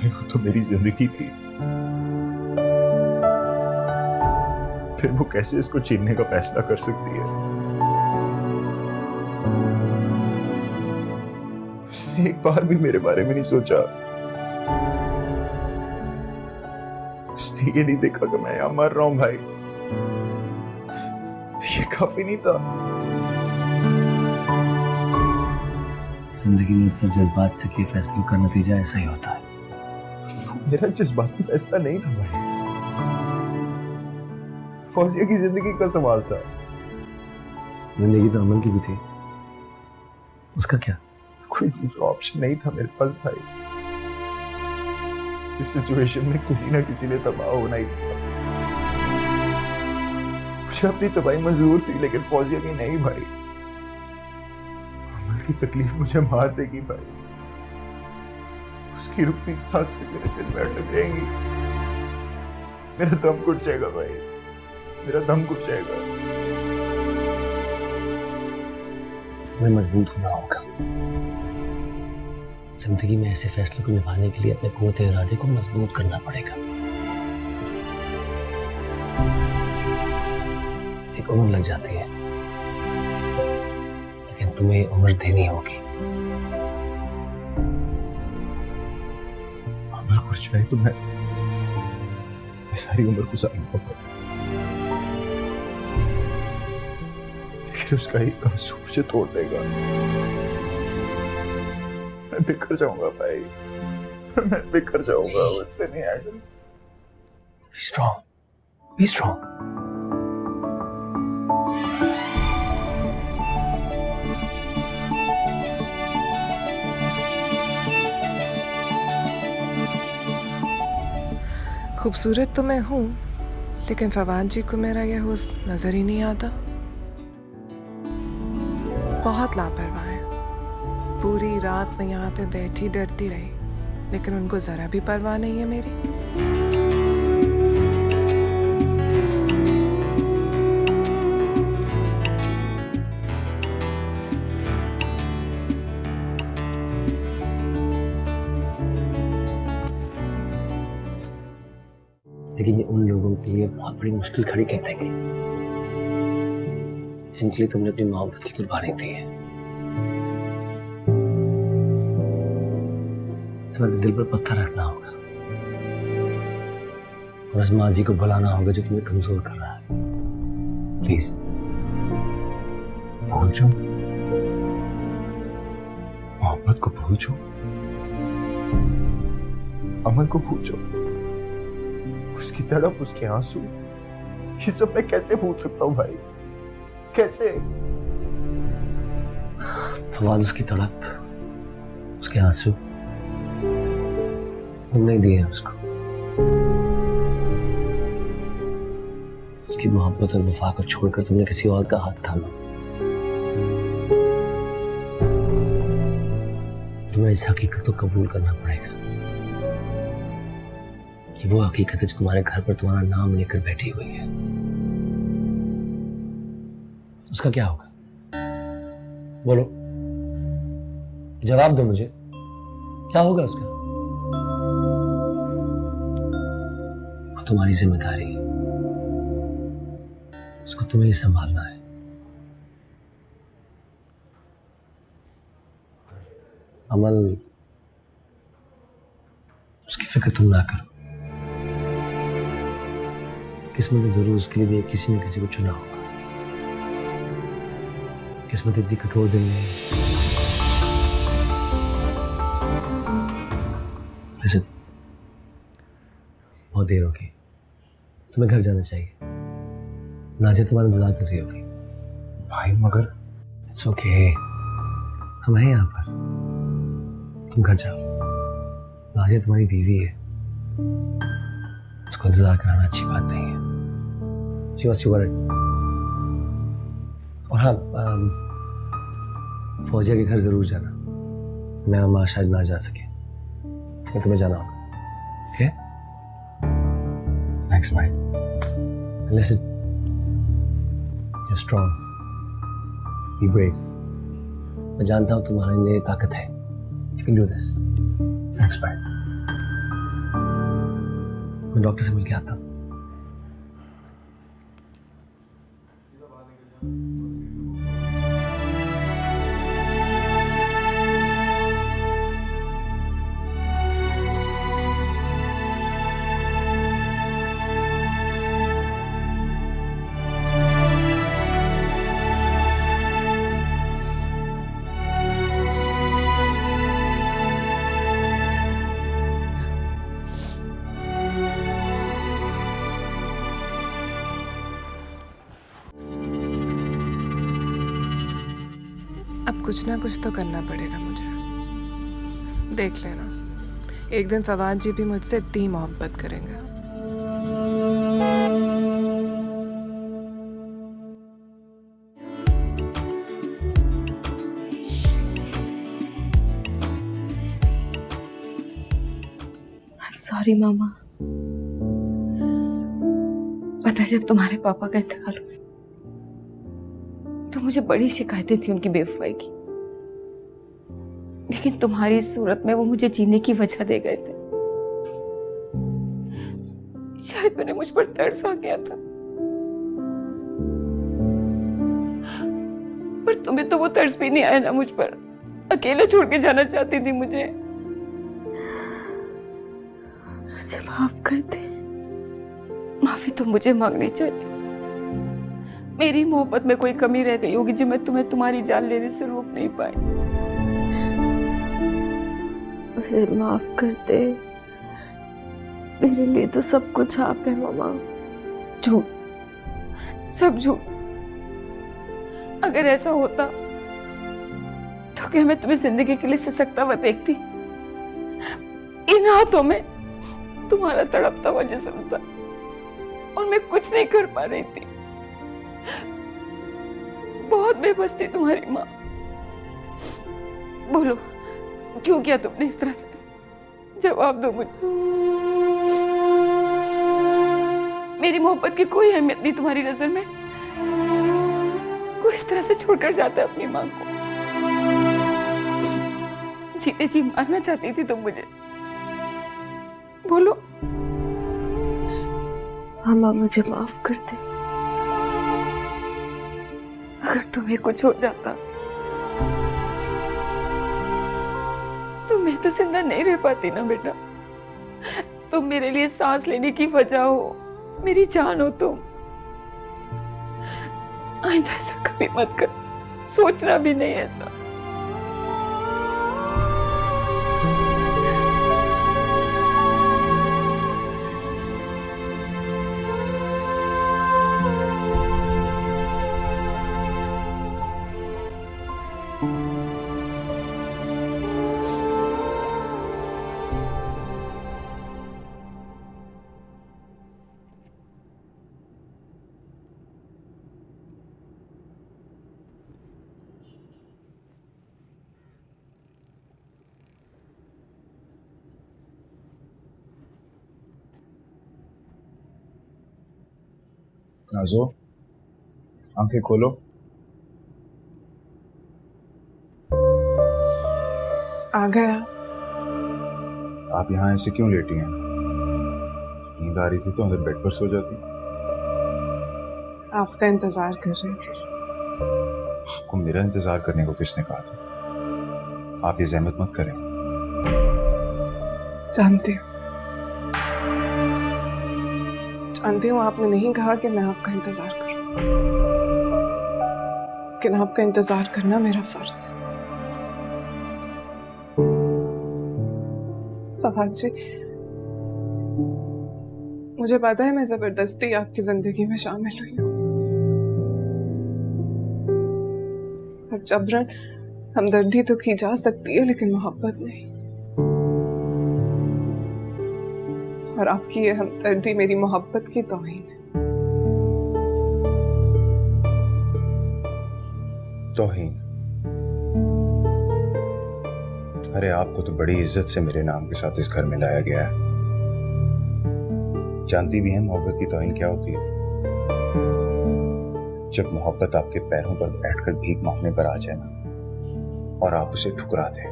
भाई वो तो मेरी जिंदगी थी, फिर वो कैसे इसको छीनने का फैसला कर सकती है? उसने एक बार भी मेरे बारे में नहीं सोचा। उसने ये नहीं देखा कि मैं यहां मर रहा हूं भाई। ये काफी नहीं था? जिंदगी में अक्सर जज्बात से किए फैसलों का नतीजा ऐसा ही होता है। मेरा जज्बाती फैसला नहीं था भाई, फौजिया की जिंदगी का सवाल था। जिंदगी तो अमन की भी थी, उसका क्या? कोई दूसरा ऑप्शन नहीं था मेरे पास भाई। इस सिचुएशन में किसी ना किसी ने तबाह होना ही था। मुझे अपनी तबाही मंजूर थी, लेकिन फौजिया की नहीं भाई। अमन की तकलीफ मुझे मार देगी भाई। उसकी रुकती सांसें मेरे दिल में अटक जाएंगी। मेरा दम घुट जाएगा भाई, मेरा दम घुट जाएगा। तुम्हें मजबूत होना होगा। जिंदगी में ऐसे फैसलों को निभाने के लिए अपने क़ुव्वत इरादे को मजबूत करना पड़ेगा। एक उम्र लग जाती है, लेकिन तुम्हें उम्र देनी होगी। अमर खुश चाहे तो मैं सारी उम्र गुजार लूंगा, लेकिन उसका एक आंसू मुझे तोड़ देगा। मैं बिखर जाऊंगा भाई, मैं बिखर जाऊंगा। मुझसे नहीं handle. Be strong. Be strong. खूबसूरत तो मैं हूँ, लेकिन फवाद जी को मेरा यह हुस्न नजर ही नहीं आता। बहुत लापरवाह है। पूरी रात मैं यहाँ पे बैठी डरती रही, लेकिन उनको जरा भी परवाह नहीं है मेरी। लेकिन ये उन लोगों के लिए बहुत बड़ी मुश्किल खड़ी कर देगी जिनके लिए तुमने अपनी मोहब्बत की कुर्बानी दी है। तुम्हें दिल पर पत्थर रखना होगा और उस माजी को भुलाना होगा जो तुम्हें कमजोर कर रहा है। प्लीज भूल जाओ, मोहब्बत को भूल जाओ, अमल को भूल जाओ। उसकी तड़प, उसके आंसू, ये सब मैं कैसे भूल सकता हूँ भाई? कैसे? फवाद, उसकी तड़प, उसके आंसू तुमने दिए हैं उसको। उसकी मोहब्बत और वफा को छोड़कर तुमने किसी और का हाथ थामा। तुम्हें इस हकीकत को कबूल करना पड़ेगा कि वो हकीकत है जो तुम्हारे घर पर तुम्हारा नाम लेकर बैठी हुई है। उसका क्या होगा? बोलो, जवाब दो मुझे, क्या होगा उसका? वो तुम्हारी जिम्मेदारी है, उसको तुम्हें ही संभालना है। अमल, उसकी फिक्र तुम ना करो। किस्मत ने जरूर उसके लिए किसी न किसी को चुना होगा। किस्मत इतनी कठोर दिल नहीं है। Listen, बहुत देर होगी, तुम्हें घर जाना चाहिए। नाजिया तुम्हारा इंतजार कर रही होगी। भाई मगर इट्स ओके, हम हैं यहाँ पर, तुम घर जाओ। नाजिया तुम्हारी बीवी है, उसको इंतजार कराना अच्छी बात नहीं है। She must be worried. और हाँ, फौजिया के घर जरूर जाना। मैं अम्मा शायद ना जा सके, लेकिन तुम्हें जाना होगा। ओके? थैंक्स भाई। Listen, you're strong. Be brave. मैं जानता हूँ तुम्हारे लिए ताकत है। You can do this. Thanks भाई। मैं डॉक्टर से मिल के आता हूँ। अब कुछ ना कुछ तो करना पड़ेगा मुझे। देख लेना, एक दिन फवाद जी भी मुझसे इतनी मोहब्बत करेंगे। सॉरी मामा। पता है जब तुम्हारे पापा का इंतकाल हुआ तो मुझे बड़ी शिकायतें थी उनकी बेवफाई की, लेकिन तुम्हारी सूरत में वो मुझे जीने की वजह दे गए थे। शायद उन्हें मुझ पर तरस आ गया था, पर तुम्हें तो वो तरस भी नहीं आया ना मुझ पर। अकेले छोड़ के जाना चाहती थी मुझे। मुझे माफ कर दे। माफी तो मुझे मांगनी चाहिए। मेरी मोहब्बत में कोई कमी रह गई होगी जो मैं तुम्हें तुम्हारी जान लेने से रोक नहीं पाई। मुझे माफ कर दे। मेरे लिए तो सब कुछ आप है मामा। झूठ, सब झूठ। अगर ऐसा होता तो क्या मैं तुम्हें जिंदगी के लिए सिसकता हुआ देखती? इन हाथों में तुम्हारा तड़पता हुआ जिस्म था और मैं कुछ नहीं कर पा रही थी। बहुत बेबस थी तुम्हारी माँ। बोलो, क्यों किया तुमने इस तरह से? जवाब दो मुझे। मेरी मोहब्बत की कोई अहमियत नहीं तुम्हारी नजर में? कोई इस तरह से छोड़कर जाता है अपनी माँ को? जीते जी मारना चाहती थी तुम मुझे? बोलो। मामा मुझे माफ कर दे। अगर तुम्हें कुछ हो जाता तो मैं तो जिंदा नहीं रह पाती ना बेटा। तुम मेरे लिए सांस लेने की वजह हो, मेरी जान हो तुम। आइंदा ऐसा कभी मत कर, सोचना भी नहीं ऐसा। नाज़ो, आंखें खोलो। आ गया। आप यहाँ ऐसे क्यों लेटी हैं? नींद आ रही थी तो अंदर बेड पर सो जाती। आपका इंतजार कर रही थी। आपको मेरा इंतजार करने को किसने कहा था? आप ये जहमत मत करें। जानती हूँ आपने नहीं कहा कि मैं आपका इंतजार करूं, लेकिन आपका इंतजार करना मेरा फर्ज है। फवाद जी, मुझे पता है मैं जबरदस्ती आपकी जिंदगी में शामिल हुई हूँ, और जबरन हमदर्दी तो की जा सकती है लेकिन मोहब्बत नहीं। और आपकी ये हमदर्दी मेरी मोहब्बत की तौहीन है। तौहीन? अरे आपको तो बड़ी इज्जत से मेरे नाम के साथ इस घर में लाया गया है। जानती भी हैं मोहब्बत की तौहीन क्या होती है? जब मोहब्बत आपके पैरों पर बैठकर भीख मांगने पर आ जाए ना और आप उसे ठुकरा दें,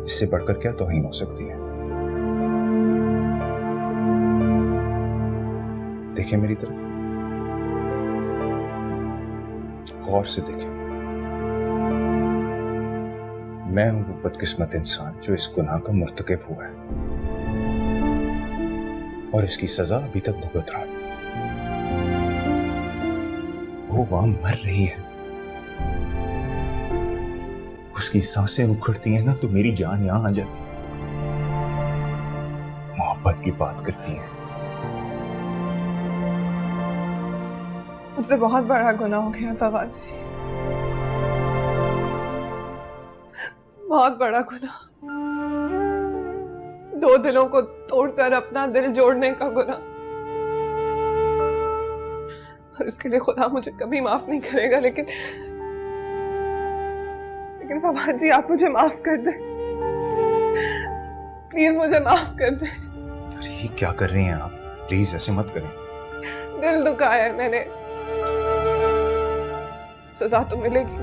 इससे बढ़कर क्या तौहीन हो सकती है? देखें मेरी तरफ, गौर से देखें। मैं हूं वो बदकिस्मत इंसान जो इस गुनाह का मुर्तकिब हुआ है और इसकी सजा अभी तक भुगत रहा हूं। वो वहां मर रही है, उसकी सांसें उखड़ती हैं ना तो मेरी जान यहां आ जाती है। मोहब्बत की बात करती है। मुझसे बहुत बड़ा गुनाह हो गया फवाद जी, बहुत बड़ा गुनाह। 2 दिलों को तोड़कर अपना दिल जोड़ने का गुनाह, और इसके लिए खुदा मुझे कभी माफ नहीं करेगा। लेकिन फवाद जी, आप मुझे माफ कर दें, प्लीज मुझे माफ कर दें। अरे ये क्या कर रही हैं आप? प्लीज ऐसे मत करें। दिल दुखाया है मैंने, सजा तो मिलेगी,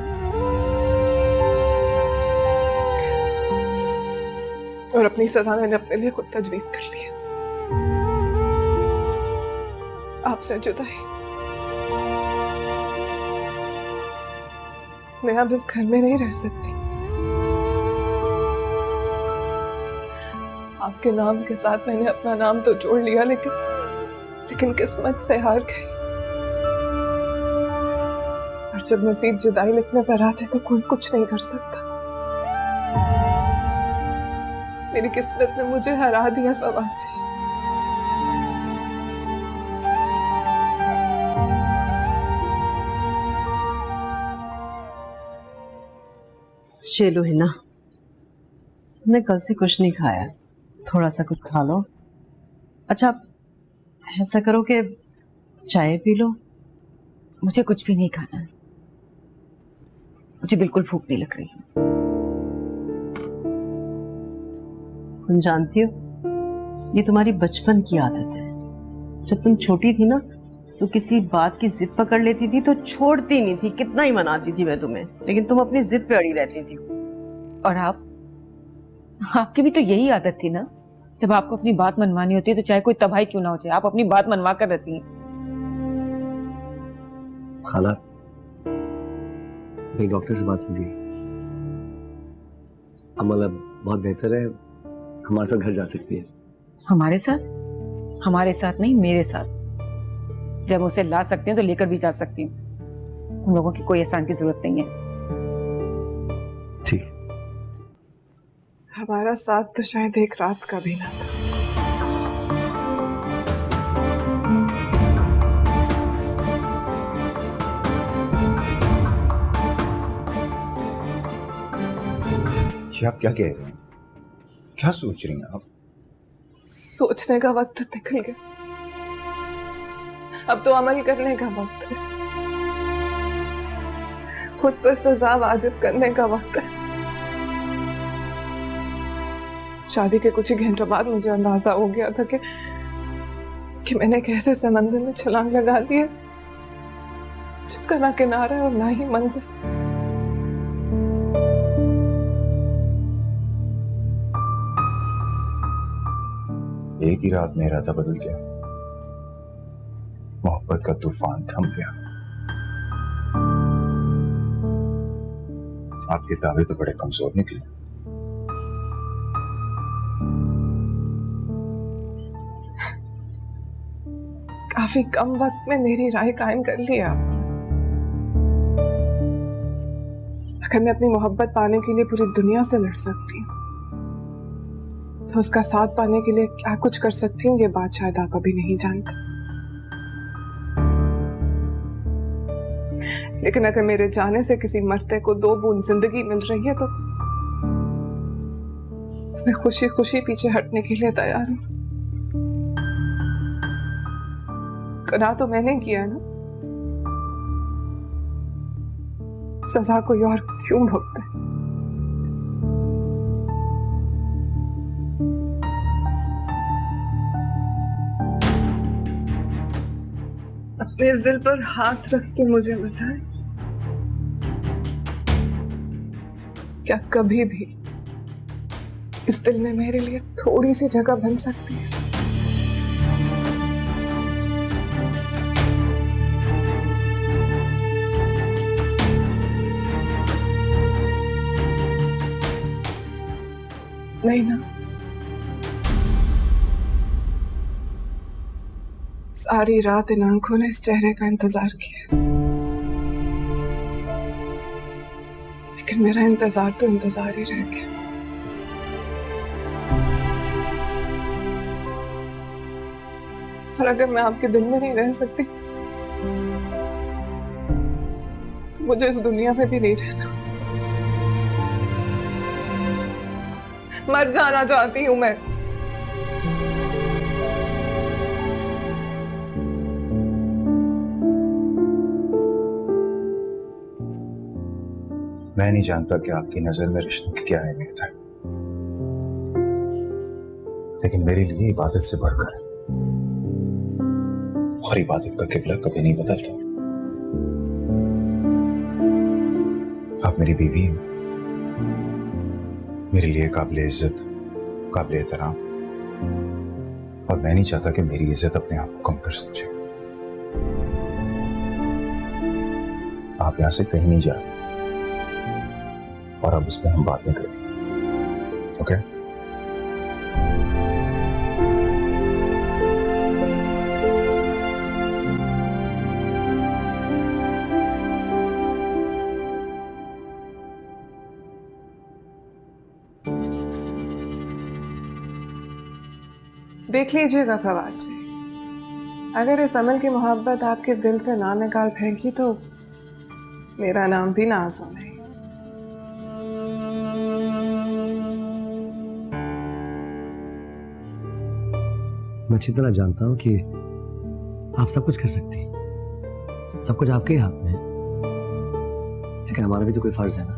और अपनी सजा मैंने अपने लिए खुद तजवीज कर ली है। आपसे जुदाई। मैं अब इस घर में नहीं रह सकती। आपके नाम के साथ मैंने अपना नाम तो जोड़ लिया, लेकिन किस्मत से हार गई। और जब नसीब जुदाई लिखने पर आ जाए तो कोई कुछ नहीं कर सकता। मेरी किस्मत ने मुझे हरा दिया फवाद जी। शेलो है ना, तुमने कल से कुछ नहीं खाया, थोड़ा सा कुछ खा लो। अच्छा ऐसा करो कि चाय पी लो। मुझे कुछ भी नहीं खाना है, मुझे बिल्कुल भूख नहीं लग रही। तुम जानती हो ये तुम्हारी बचपन की आदत है। जब तुम छोटी थी ना तो किसी बात की जिद पकड़ लेती थी तो छोड़ती नहीं थी, कितना ही मनाती थी मैं तुम्हें, लेकिन तुम अपनी जिद पे अड़ी रहती थी। और आपकी भी तो यही आदत थी ना, जब आपको अपनी बात मनवानी होती है तो चाहे कोई तबाही क्यों ना हो जाए, आप अपनी बात मनवा कर रहती हैं। खाला, मेरी डॉक्टर से बात हुई, अमल अब बहुत बेहतर है, हमारे साथ घर जा सकती है। हमारे साथ? हमारे साथ नहीं, मेरे साथ। जब मैं उसे ला सकती हूँ तो लेकर भी जा सकती हूँ। हम लोगों की कोई एहसान की जरूरत नहीं है। ठीक। हमारा साथ तो शायद एक रात का भी ना था। ये आप क्या कह रहे हैं? क्या सोच रही हैं आप? सोचने का वक्त तो निकल गया, अब तो अमल करने का वक्त है। खुद पर सजा वाजिब करने का वक्त है। शादी के कुछ ही घंटों बाद मुझे अंदाजा हो गया था कि मैंने एक ऐसे समंदर में छलांग लगा दी है जिसका ना किनारा है और ना ही मंजिल। एक ही रात में इरादा बदल गया, मोहब्बत का तूफान थम गया। आपके दावे तो बड़े कमजोर निकले। काफी कम वक्त में मेरी राय कायम कर ली आपने। अगर मैं अपनी मोहब्बत पाने के लिए पूरी दुनिया से लड़ सकती हूँ तो उसका साथ पाने के लिए क्या कुछ कर सकती हूँ, ये बात शायद आप अभी नहीं जानते। लेकिन अगर मेरे जाने से किसी मरते को 2 बूंद जिंदगी मिल रही है तो मैं खुशी खुशी पीछे हटने के लिए तैयार हूँ। गुनाह तो मैंने किया ना, सजा कोई और क्यों भुगते। अपने इस दिल पर हाथ रख के मुझे बताएं, क्या कभी भी इस दिल में मेरे लिए थोड़ी सी जगह बन सकती है? नहीं ना, सारी रात इन आंखों ने इस चेहरे का इंतजार किया, लेकिन मेरा इंतजार तो इंतजार ही रह गया। और अगर मैं आपके दिल में नहीं रह सकती तो मुझे इस दुनिया में भी नहीं रहना। मर जाना चाहती हूं मैं। मैं नहीं जानता कि आपकी नजर में रिश्तों की क्या अहमियत है, लेकिन मेरे लिए इबादत से बढ़कर है, और इबादत का किबला कभी नहीं बदलता। आप मेरी बीवी हैं, मेरे लिए काबिल इज्जत, काबिल एहतराम, और मैं नहीं चाहता कि मेरी इज्जत अपने आप को कमतर समझे। आप यहां से कहीं नहीं जा रहे, और अब इस पे हम बात नहीं करेंगे, ओके? देख लीजिएगा फवाद जी, अगर इस अमल की मोहब्बत आपके दिल से ना निकाल फेंकी तो मेरा नाम भी नाज़ो नहीं। मैं अच्छी तरह जानता हूं कि आप सब कुछ कर सकती हैं, सब कुछ आपके ही हाथ में है, लेकिन हमारा भी तो कोई फर्ज है ना।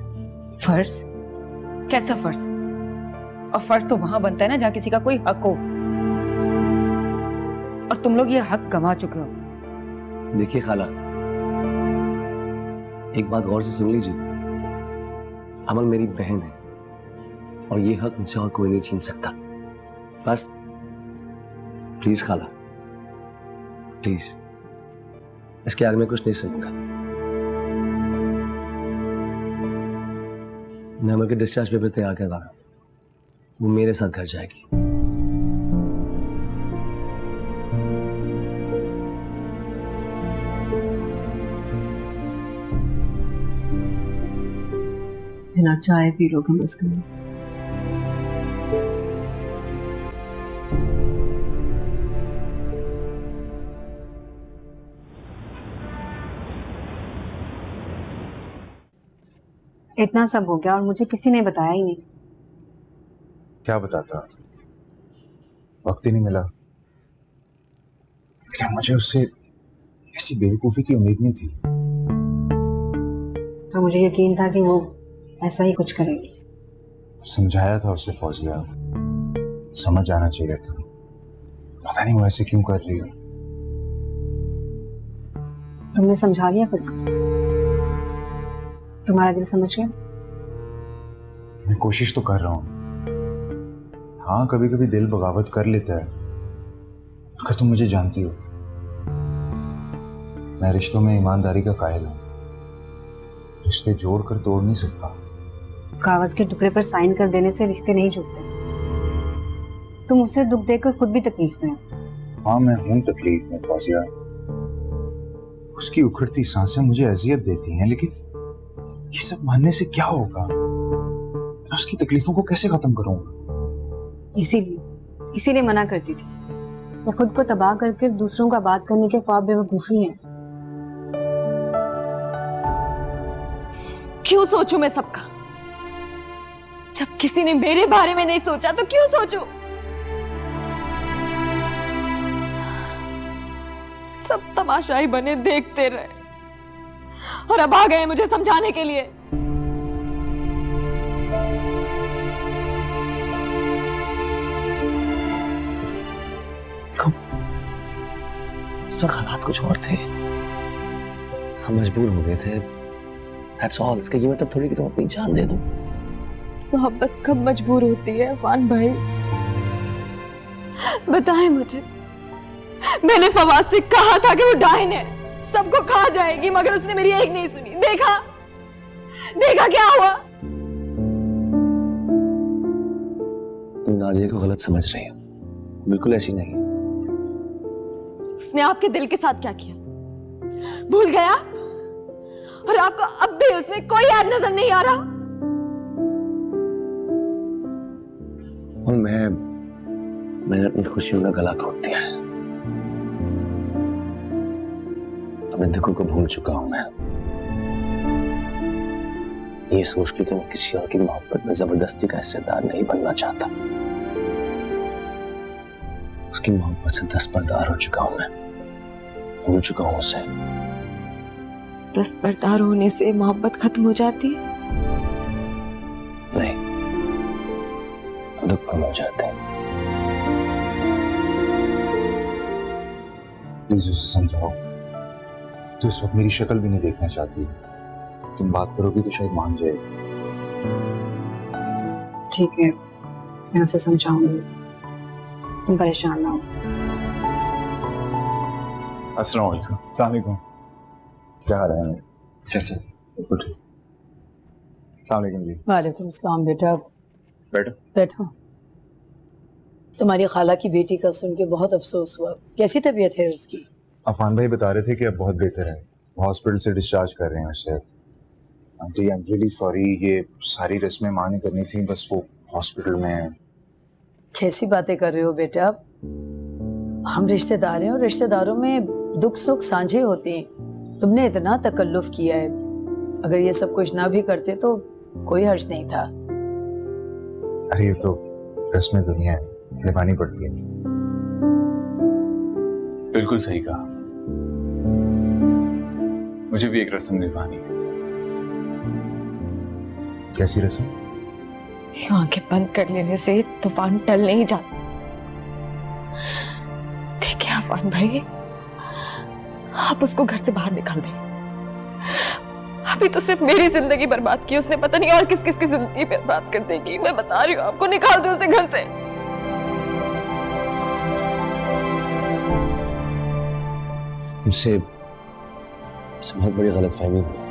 फर्ज? कैसा फर्ज? और फर्ज तो वहां बनता है ना जहां किसी का कोई हक हो, और तुम लोग ये हक गंवा चुके हो। देखिए खाला, एक बात गौर से सुन लीजिए, अमल मेरी बहन है और ये हक मुझसे और कोई नहीं छीन सकता। बस प्लीज खाला, प्लीज, इसके आगे मैं कुछ नहीं सुनूंगा। मैं अमल के डिस्चार्ज पेपर्स तैयार करवा रहा हूं, वो मेरे साथ घर जाएगी। बिना चाय पी लो कम से कम। इतना सब हो गया और मुझे किसी ने बताया ही नहीं। क्या बताता, वक्त ही नहीं मिला। क्या मुझे उससे ऐसी बेवकूफी की उम्मीद नहीं थी। तो मुझे यकीन था कि वो ऐसा ही कुछ करेगी। समझाया था उसे फौजिया, समझ आना चाहिए था। पता नहीं वो ऐसे क्यों कर रही है। तुमने समझा लिया खुद को? तुम्हारा दिल समझ गया? मैं कोशिश तो कर रहा हूं। हाँ, कभी कभी दिल बगावत कर लेता है, मगर तुम मुझे जानती हो, मैं रिश्तों में ईमानदारी का कायल हूं। रिश्ते जोड़कर तोड़ नहीं सकता। कागज के टुकड़े पर साइन कर देने से रिश्ते नहीं जुड़ते। तुम उसे दुख देकर खुद भी तकलीफ में हो। हाँ, मैं हूं तकलीफ में फौजिया। उसकी उखड़ती सांसें मुझे अजियत देती हैं, लेकिन ये सब मानने से क्या होगा? मैं उसकी तकलीफों को कैसे खत्म करूंगा? इसीलिए मना करती थी। ये खुद को तबाह करके दूसरों का बात करने के ख्वाब बेवकूफी है। क्यों सोचूं मैं सबका? जब किसी ने मेरे बारे में नहीं सोचा तो क्यों सोचूं? सब तमाशाई बने देखते रहे, और अब आ गए मुझे समझाने के लिए। इस वक्त हालात कुछ और थे, हम मजबूर हो गए थे। That's all। इसका ये मतलब थोड़ी कि तुम अपनी जान दे दो। मोहब्बत कब मजबूर होती है अफान भाई? बताएं मुझे। मैंने फवाद से कहा था कि वो डायन है, सबको खा जाएगी, मगर उसने मेरी एक नहीं सुनी। देखा क्या हुआ? नाजिया को गलत समझ रही हो, बिल्कुल ऐसी नहीं। उसने आपके दिल के साथ क्या किया भूल गया? और आपको अब भी उसमें कोई याद नजर नहीं आ रहा? और मैंने अपनी खुशियों का गला घोट दिया है। अपने दुखों को भूल चुका हूं मैं, ये सोच के कि मैं किसी और की मोहब्बत में जबरदस्ती का हिस्सेदार नहीं बनना चाहता। उसकी मोहब्बत से दस्तबरदार हो चुका हूं मैं, भूल चुका हूं उसे। दस्तबरदार होने से मोहब्बत खत्म हो जाती है? नहीं, दुख कम हो जाते हैं। प्लीज उसे समझाओ। तो इस वक्त मेरी शक्ल भी नहीं देखना चाहती। तुम बात करोगी तो शायद मान जाएगी। ठीक है, मैं उसे समझाऊंगी, तुम परेशान ना हो। अस्सलाम वालेकुम। क्या हाल है? कैसे? बिल्कुल ठीक। अस्सलाम वालेकुम जी। वालेकुम सलाम बेटा, बैठो। बैठो। तुम्हारी खाला की बेटी का सुन के बहुत अफसोस हुआ। कैसी तबीयत है उसकी? अफान भाई बता रहे थे कि अब बहुत बेहतर है, हॉस्पिटल से डिस्चार्ज कर रहे हैं उसे। Aunty I am really sorry, ये सारी रस्में माँ ने करनी थी, बस वो हॉस्पिटल में। कैसी बातें कर रहे हो बेटा? हम रिश्तेदार हैं और रिश्तेदारों में दुख सुख साझे होते हैं। तुमने इतना तकल्लुफ किया है, अगर ये सब कुछ ना भी करते तो कोई हर्ज नहीं था। अरे ये तो रस्में दुनिया है, निभानी पड़ती है। बिल्कुल सही कहा, मुझे भी एक रस्म निभानी है। कैसी रस्म? ये आंखें बंद कर लेने से तूफान टल नहीं जाता। देखिए अफान भाई, आप उसको घर से बाहर निकाल दें। अभी तो सिर्फ मेरी जिंदगी बर्बाद की उसने, पता नहीं और किस किस की जिंदगी बर्बाद कर देगी। मैं बता रही हूँ आपको, निकाल दो उसे घर से। मुझसे बहुत बड़ी गलतफहमी हुई।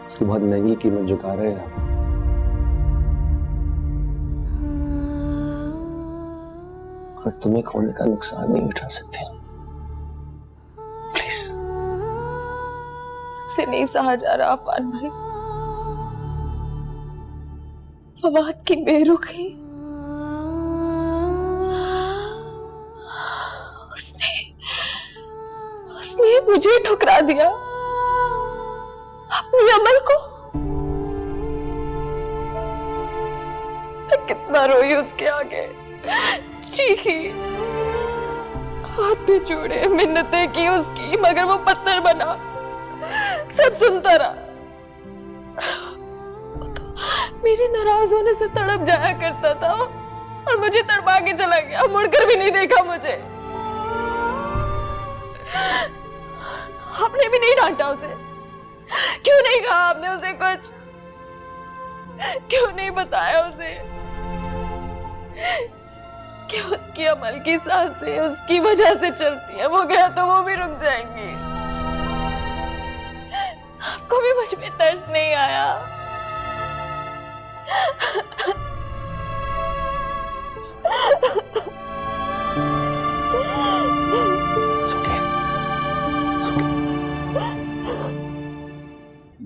उसकी बहुत महंगी कीमत चुका रहे हैं आप। और तुम्हें खोने का नुकसान नहीं उठा सकते। प्लीज। से नहीं सहा जा रहा अफान भाई। फवाद की बेरुखी, उसने मुझे ठुकरा दिया अपने अमल को। मैं कितना रोई उसके आगे, चीखी, हाथ पे जोड़े, मिन्नतें की उसकी, मगर वो पत्थर बना, सब सुनता रहा। वो तो मेरे नाराज होने से तड़प जाया करता था और मुझे तड़पा के चला गया, मुड़कर भी नहीं देखा मुझे। आपने भी नहीं डांटा उसे? क्यों नहीं कहा आपने उसे कुछ? क्यों नहीं बताया उसे कि उसकी अमल की सांसें उसकी वजह से चलती है? वो गया तो वो भी रुक जाएंगी। आपको भी मुझ में तरस नहीं आया?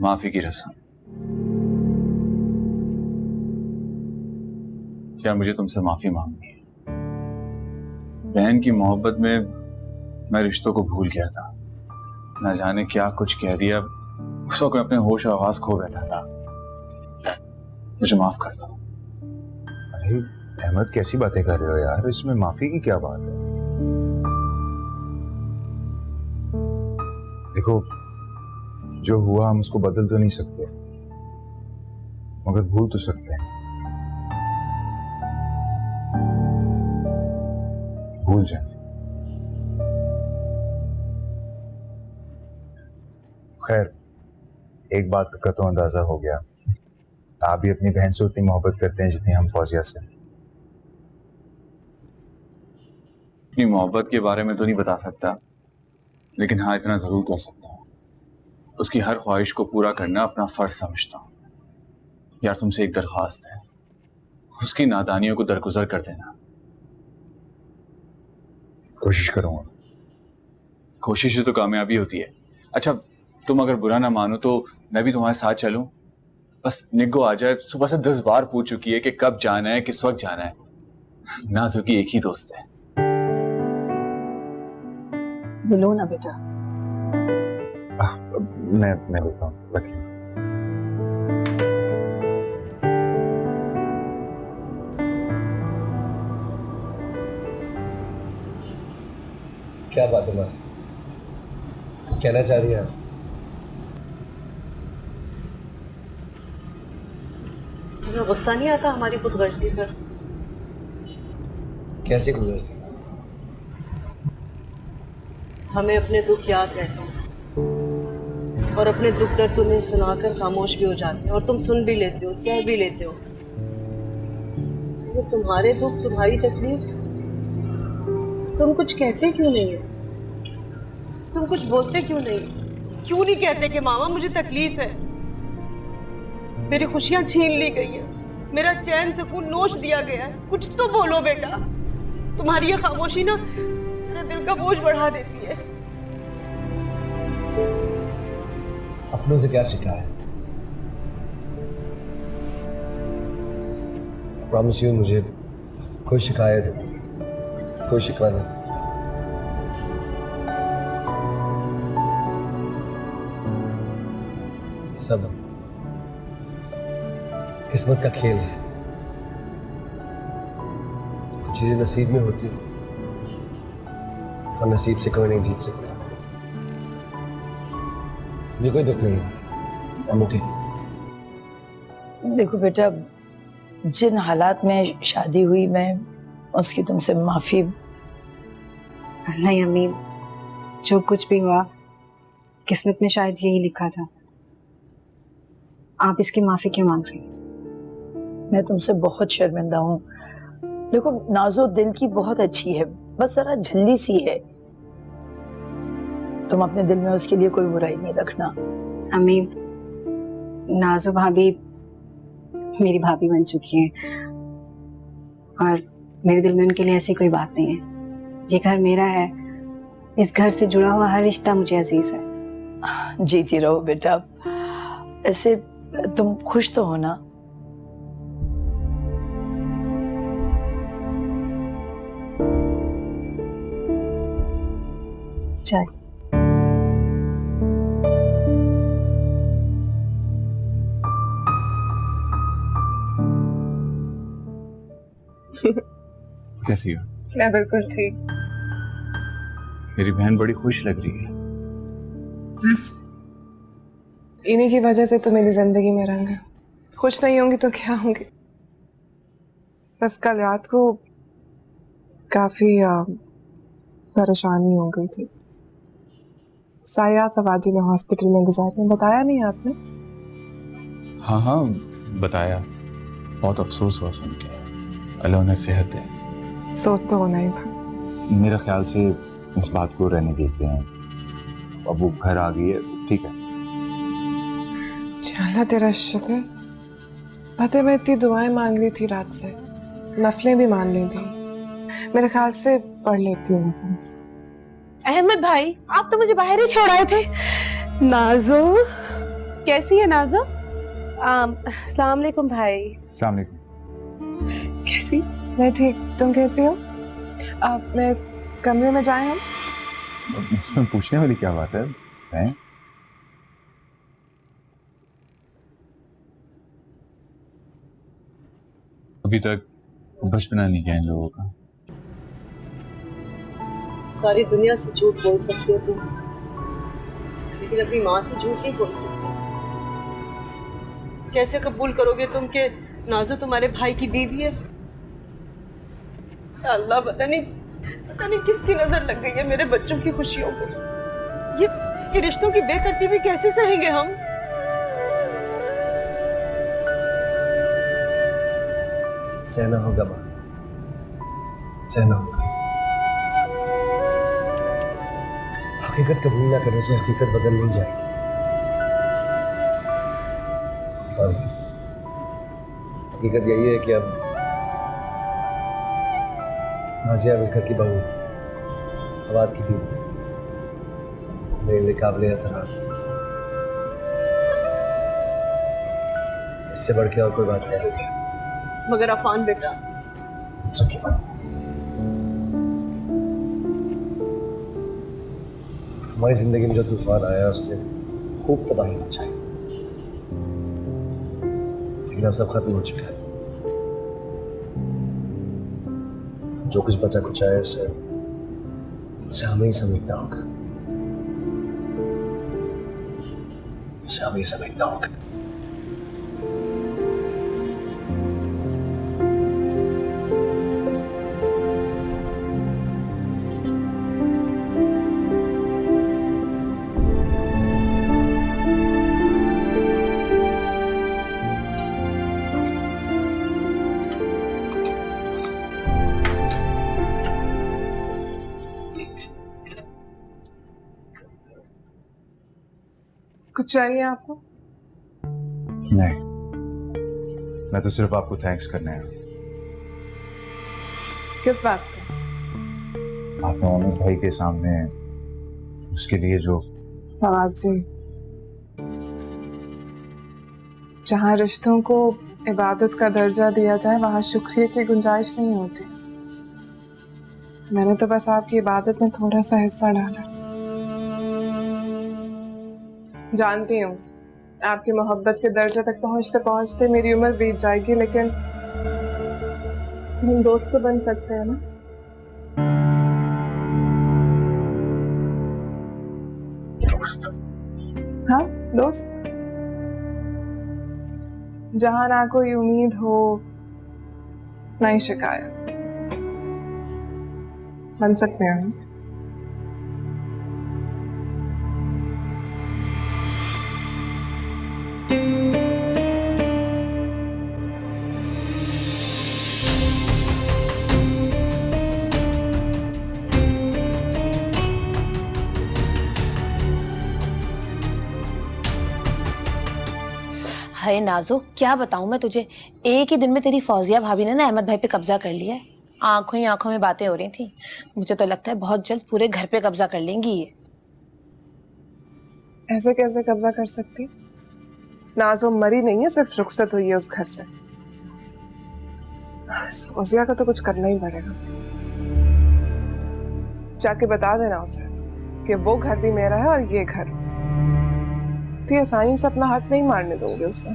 माफी की रस्म। क्या मुझे तुमसे माफी मांगनी है? बहन की मोहब्बत में मैं रिश्तों को भूल गया था, न जाने क्या कुछ कह दिया। उस वक्त मैं अपने होश आवाज खो बैठा था। मुझे माफ कर दो। अरे अहमद, कैसी बातें कर रहे हो यार, इसमें माफी की क्या बात है? देखो, जो हुआ हम उसको बदल तो नहीं सकते, मगर भूल तो सकते हैं। भूल जाए। खैर, एक बात का तो अंदाजा हो गया, आप भी अपनी बहन से उतनी मोहब्बत करते हैं जितनी हम फौजिया से। अपनी मोहब्बत के बारे में तो नहीं बता सकता, लेकिन हाँ इतना जरूर कह सकता हूँ, उसकी हर ख्वाहिश को पूरा करना अपना फर्ज समझता हूँ। यार तुमसे एक दरख्वास्त है, उसकी नादानियों को दरगुजर कर देना। कोशिश करूंगा। कोशिश से तो कामयाबी होती है। अच्छा, तुम अगर बुरा ना मानो तो मैं भी तुम्हारे साथ चलूं? बस निग्गो आ जाए। सुबह से 10 बार पूछ चुकी है कि कब जाना है, किस वक्त जाना है। नाजो की एक ही दोस्त है। बोलो ना बेटा। मैं बोलता हूँ, रखिए। क्या बात है माँ? कुछ कहना चाह रही है? तुम्हें गुस्सा नहीं आता हमारी खुदगर्जी पर? कैसे गुजर? हमें अपने दुख याद रहते हैं और अपने दुख दर्द तुम्हें सुनाकर खामोश भी हो जाते हैं, और तुम सुन भी लेते हो, सह भी लेते हो। ये तुम्हारे दुख, तुम्हारी तकलीफ, तुम कुछ कहते क्यों नहीं है? तुम कुछ बोलते क्यों नहीं? क्यों नहीं कहते कि मामा मुझे तकलीफ है, मेरी खुशियां छीन ली गई है, मेरा चैन सुकून नोच दिया गया है? कुछ तो बोलो बेटा। तुम्हारी ये खामोशी ना मेरे दिल का बोझ बढ़ा देती है। अपनों से क्या शिकायत है? प्रॉमिस यू, मुझे कोई शिकायत नहीं, कोई शिकवा नहीं। सब किस्मत का खेल है। कुछ चीजें नसीब में होती है और नसीब से कोई नहीं जीत सकता। मुझे कोई दुख नहीं है। I'm okay। देखो बेटा, जिन हालात में शादी हुई, मैं उसकी तुमसे माफी। नहीं अम्मी, जो कुछ भी हुआ किस्मत में शायद यही लिखा था। आप इसकी माफी क्यों मांग रही? मैं तुमसे बहुत शर्मिंदा हूँ। देखो, नाजो दिल की बहुत अच्छी है, बस जरा झल्ली सी है। तुम अपने दिल में उसके लिए कोई बुराई नहीं रखना। अम्मी, नाजो भाभी मेरी भाभी बन चुकी है और मेरे दिल में उनके लिए ऐसी कोई बात नहीं है। ये घर मेरा है, इस घर से जुड़ा हुआ हर रिश्ता मुझे अजीज है। जीती रहो बेटा। ऐसे तुम खुश तो हो ना? चाय। कैसी हो? मैं बिल्कुल ठीक। मेरी बहन बड़ी खुश लग रही है। बस इन्हीं की वजह से तो मेरी जिंदगी में रंग है। खुश नहीं होंगी तो क्या होंगी। बस कल रात को काफी परेशानी हो गई थी। सारी रात फवाजी ने हॉस्पिटल में गुजारी। बताया नहीं आपने? हाँ हाँ बताया। बहुत अफसोस हुआ सुन के। अल्लाह उन्हें सेहत दे। सोच तो होना ही था। मेरा ख्याल से इस बात को रहने देते हैं। अब वो घर आ गई है, ठीक है। अल्लाह तेरा शुक्र। पता है, मैं इतनी दुआएं मांग रही थी रात से, नफलें भी मान ली थी। मेरे ख्याल से पढ़ लेती हूँ नफल। अहमद भाई, आप तो मुझे बाहर ही छोड़ आए थे। नाजो कैसी है नाजो? अस्सलाम वालेकुम भाई। अस्सलाम वालेकुम। कैसी? मैं ठीक, तुम कैसी हो? मैं कमरे में जाए हम? इसमें पूछने वाली क्या बात है? हैं? अभी तक बचपना नहीं गया इन लोगों का। सारी दुनिया से झूठ बोल सकते हो तुम, लेकिन अपनी माँ से झूठ नहीं बोल सकते। कैसे कबूल करोगे तुम कि नाजो तुम्हारे भाई की बीवी है? अल्लाह, पता नहीं किसकी नजर लग गई है मेरे बच्चों की खुशियों को। ये रिश्तों की बेतरतीबी कैसे सहेंगे हम? सहना होगा माँ, सहना होगा। हकीकत कबूल ना करने से हकीकत बदल नहीं जाएगी। और हकीकत यही है कि अब नाजिया अब इस घर की बहू है, फवाद की बीवी, मेरे लिए काबिल एहतराम। इससे बढ़ के और कोई बात नहीं। मगर अफान बेटा, It's okay, man. हमारी जिंदगी में जो तूफान आया उसने खूब तबाही मचाई, लेकिन अब सब खत्म हो चुका है। जो कुछ बचा कुछ आया उसे हमें ही समझना होगा, उसे हमें ही समझना होगा। कुछ चाहिए आपको? नहीं, मैं तो सिर्फ आपको थैंक्स करने आया हूं। किस बात का? आपने अमित भाई के सामने उसके लिए जो फवाद जी, जहाँ रिश्तों को इबादत का दर्जा दिया जाए वहाँ शुक्रिया की गुंजाइश नहीं होती। मैंने तो बस आपकी इबादत में थोड़ा सा हिस्सा डाला। जानती हूँ आपकी मोहब्बत के दर्जे तक पहुँचते पहुँचते मेरी उम्र बीत जाएगी, लेकिन हम दोस्त तो बन सकते हैं ना? दोस्त? हाँ, दोस्त। जहाँ ना कोई उम्मीद हो, ना ही शिकायत, बन सकते हैं हम। हाय नाजो, क्या बताऊं मैं तुझे। एक ही दिन में तेरी फौजिया भाभी ने ना अहमद भाई पे कब्जा कर लिया है। आंखों ही आंखों में बातें हो रही थी। मुझे तो लगता है बहुत जल्द पूरे घर पे कब्जा कर लेंगी ये। ऐसे कैसे कब्जा कर सकती? नाजो मरी नहीं है, सिर्फ रुखसत हुई है उस घर से। फौजिया का तो कुछ करना ही पड़ेगा। जाके बता देना उसे कि वो घर भी मेरा है और ये घर। तो आसानी से अपना हक नहीं मारने दूंगी उसे।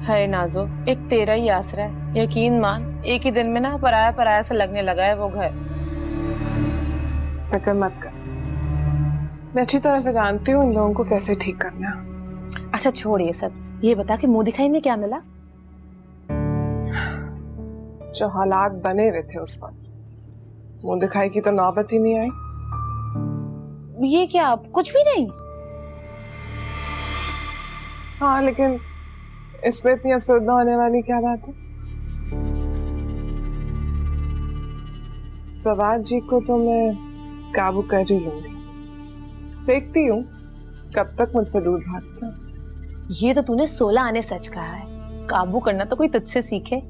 हाय नाजो, एक तेरा ही आसरा है। यकीन मान, एक ही दिन में ना पराया पराया से लगने लगा है वो घर। फिक्र मत कर, मैं अच्छी तरह से जानती हूँ इन लोगों को कैसे ठीक करना। अच्छा छोड़ ये सब, ये बता कि मुंह दिखाई में क्या मिला? जो हालात बने हुए थे उस वक्त, मुंह दिखाई की तो नौबत ही नहीं आई। ये क्या, कुछ भी नहीं? हाँ, लेकिन इसमें इतनी अफसरदा होने वाली क्या बात है? फवाद जी को तो मैं काबू कर ही लूंगी। देखती हूँ कब तक मुझसे दूर भागता। ये तो तूने 16 आने सच कहा है। काबू करना तो कोई तुझसे सीखे।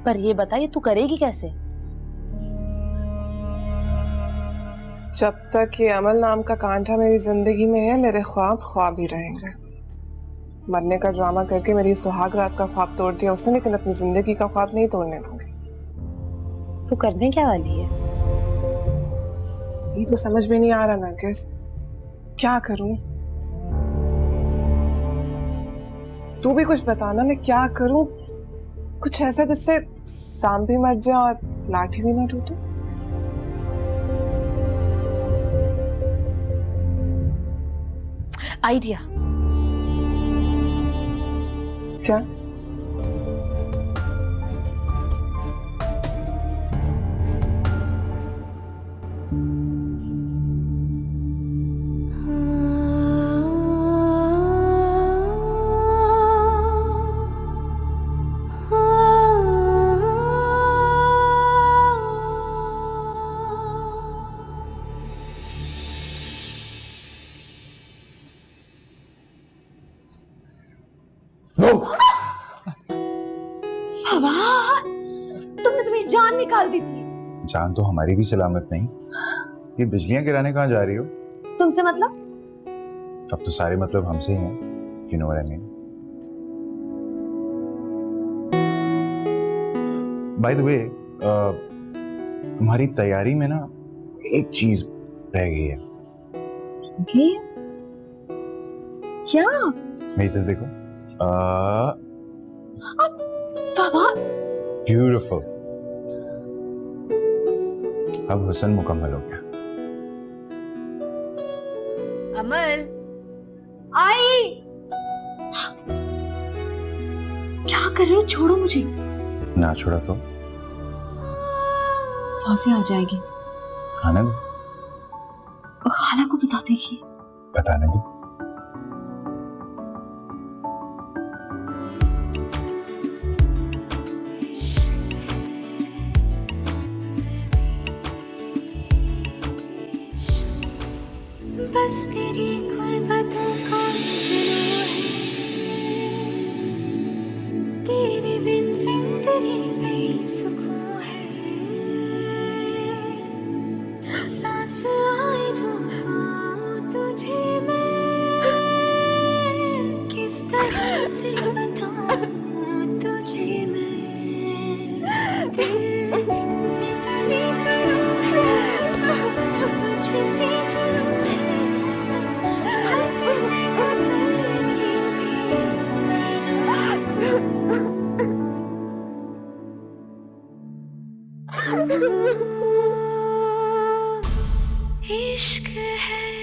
पर ये बता, ये तू करेगी कैसे? जब तक ये अमल नाम का कांटा मेरी जिंदगी में है, मेरे ख्वाब ख्वाब ही रहेंगे। मरने का ड्रामा करके मेरी सुहाग रात का ख्वाब तोड़ दिया उसने, लेकिन अपनी जिंदगी का ख्वाब नहीं तोड़ने दूंगी। तू करने क्या वाली है? ये तो समझ में नहीं आ रहा नरगिस, क्या करूं? तू भी कुछ बताना, मैं क्या करूं? कुछ ऐसा जिससे सांप भी मर जाए और लाठी भी ना टूटे। आइडिया। क्या? फवाद, तुमने तो मेरी जान निकाल दी थी। जान तो हमारी भी सलामत नहीं। ये बिजलियां गिराने कहाँ जा रही हो? तुमसे मतलब? अब तो सारे मतलब हमसे ही हैं, you know what I mean. By the way, हमारी तैयारी में ना एक चीज रह गई है। क्या? मेरी तरफ देखो। वाह, ब्यूटिफुल। अब हुस्न मुकम्मल हो गया। अमल आई, क्या कर रहे हो? छोड़ो मुझे। ना छोड़ा तो फांसी आ जाएगी। आने दो, और खाला को बता देगी। बताने दो। बस तेरी गुर्बतों का जुनून है, तेरे बिन जिंदगी बेसुकून है। सांस आए जो पाऊं तुझे मैं, किस तरह से बताऊं तुझे मैं। दिल जिंदगी पड़ा है तुझसे जुड़ा है। इश्क है